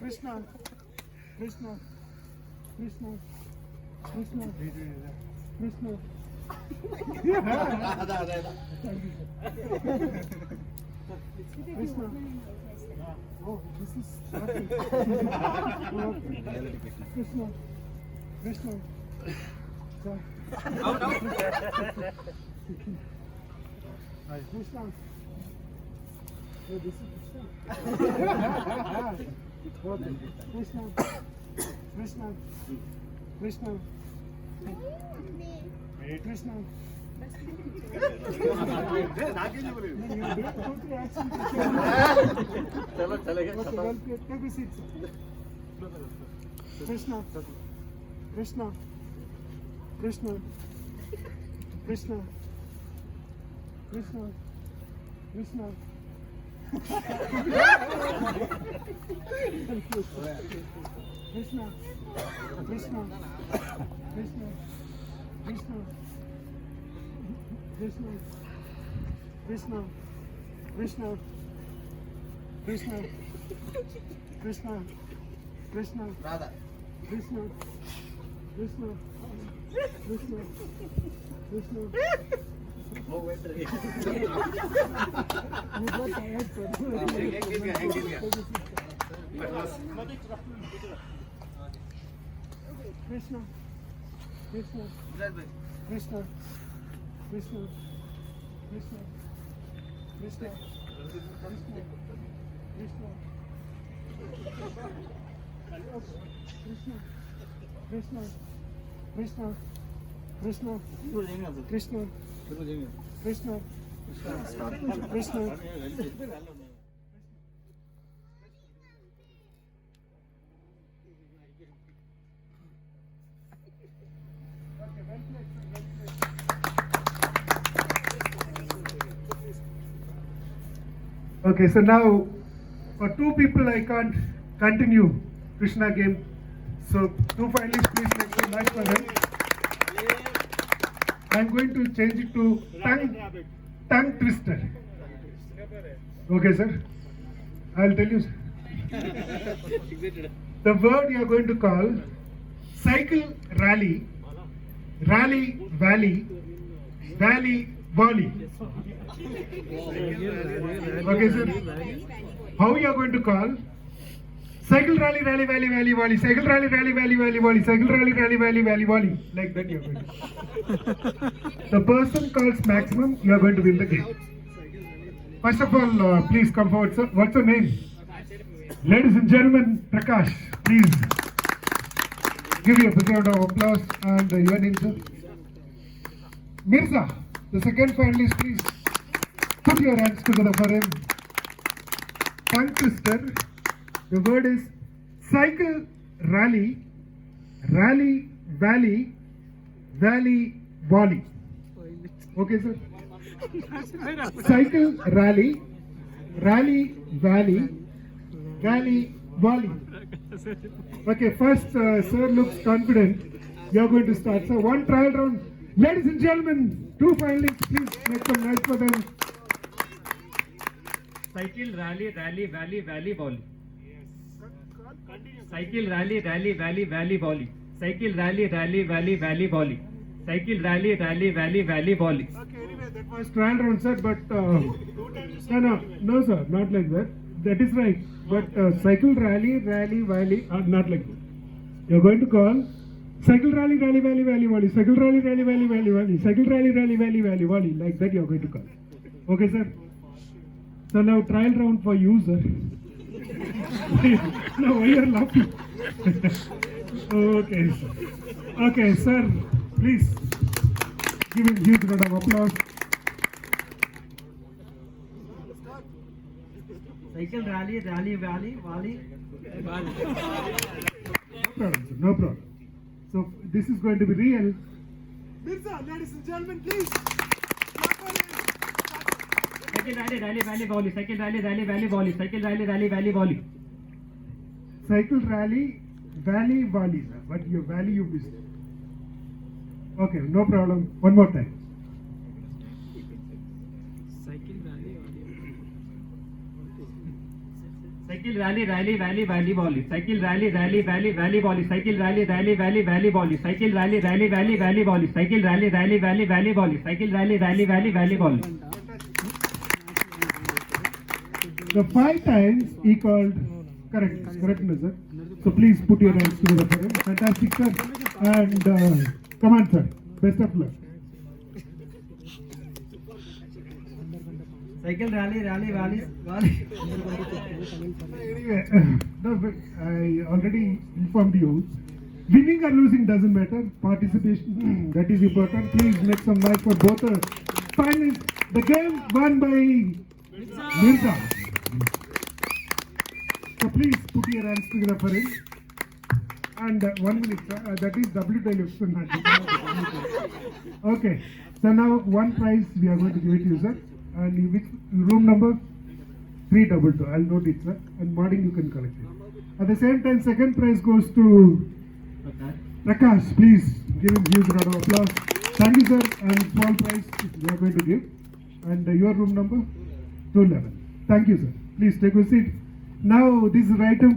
Krishna, Krishna, Krishna, Krishna, Krishna. Krishna. Oh, this is starting. Krishna, Krishna. Out. Krishna. Oh, this is Krishna. Okay. Krishna, Krishna, Krishna, Krishna. चलो चलेगा Okay, well played. Take a seat, sir. Krishna, Krishna, Krishna, Krishna, Krishna, Krishna. Krishna, Krishna, Krishna, Krishna, Krishna, Krishna, Krishna, Krishna, Krishna, Krishna, Radha. Krishna, Krishna, Krishna, Krishna. वो wait रही You got tired, sir. Krishna, Krishna, Krishna, Krishna, Krishna, Krishna, Krishna, Krishna, Krishna, Krishna, Krishna, Krishna, Krishna, Krishna, Krishna. Okay, so now for two people I can't continue Krishna game. So two finalists, please make some noise for them. I'm going to change it to tongue twister. Okay, sir. I'll tell you. The word you are going to call cycle rally, rally valley, valley volley. Okay, sir. How you are going to call cycle rally, rally, valley, valley, volley, cycle rally, rally, valley, valley, volley, cycle rally, rally, valley, valley, volley. Like that you are going to. The person calls maximum, you are going to win the game. First of all, please come forward, sir. What's your name? Ladies and gentlemen, Prakash, please give you a big round of applause. And your name, sir? Mirza, the second finalist, please put your hands together for him. Tongue twister. The word is cycle rally, rally valley, valley volley. Okay, sir. Cycle rally, rally valley, valley volley. Okay, first, sir looks confident. You are going to start. So one trial round. Ladies and gentlemen, two finalists, please make some noise for them. Cycle rally, rally, valley, valley, volley. Cycle rally, rally, valley, valley, volley. Cycle rally, rally, valley, valley, volley. Cycle rally, rally, valley, valley, volley. Okay, anyway, that was trial round, sir, but no, sir, not like that. That is right. But cycle rally, rally, valley, not like that. You are going to call cycle rally, rally, valley, valley, volley. Cycle rally, rally, valley, valley, volley. Cycle rally, rally, valley, valley, volley. Like that, you are going to call. Okay, sir. So now trial round for you, sir. Now why you are laughing? Okay, sir. Okay, sir. Please give him a huge round of applause. Cycle rally, rally, valley, volley. No problem, sir. No problem. So this is going to be real. Mirza, ladies and gentlemen, please. Cycle rally, rally, valley, volley. Cycle rally, rally, valley, volley. Cycle rally, rally, valley, volley. Cycle rally, valley, volley, sir. But your valley you missed. Okay, no problem. One more time. Cycle rally rally valley valley volley. Cycle rally rally valley valley volley. Cycle rally rally valley valley volley. Cycle rally rally valley valley volley. Cycle rally rally valley valley volley. Cycle rally rally valley valley volley. The 5 times he called correct, sir. So please put your hands together for him. Fantastic, sir. And come on, sir. Best of luck. Cycle rally valley. Anyway, no, but I already informed you. Winning or losing doesn't matter. Participation, that is important. Please make some noise for both the finalists. The game won by Mirza. So please put your hands together for him. And 1 minute, sir. That is W television. Okay. So now one prize we are going to give it to you, sir. And which room number? 322. I'll note it, sir. And morning you can collect it. At the same time, second prize goes to Prakash. Please give him huge round of applause. Thank you, sir. And small prize we are going to give. And your room number? 211. Thank you, sir. Please take a seat. Now this is right time.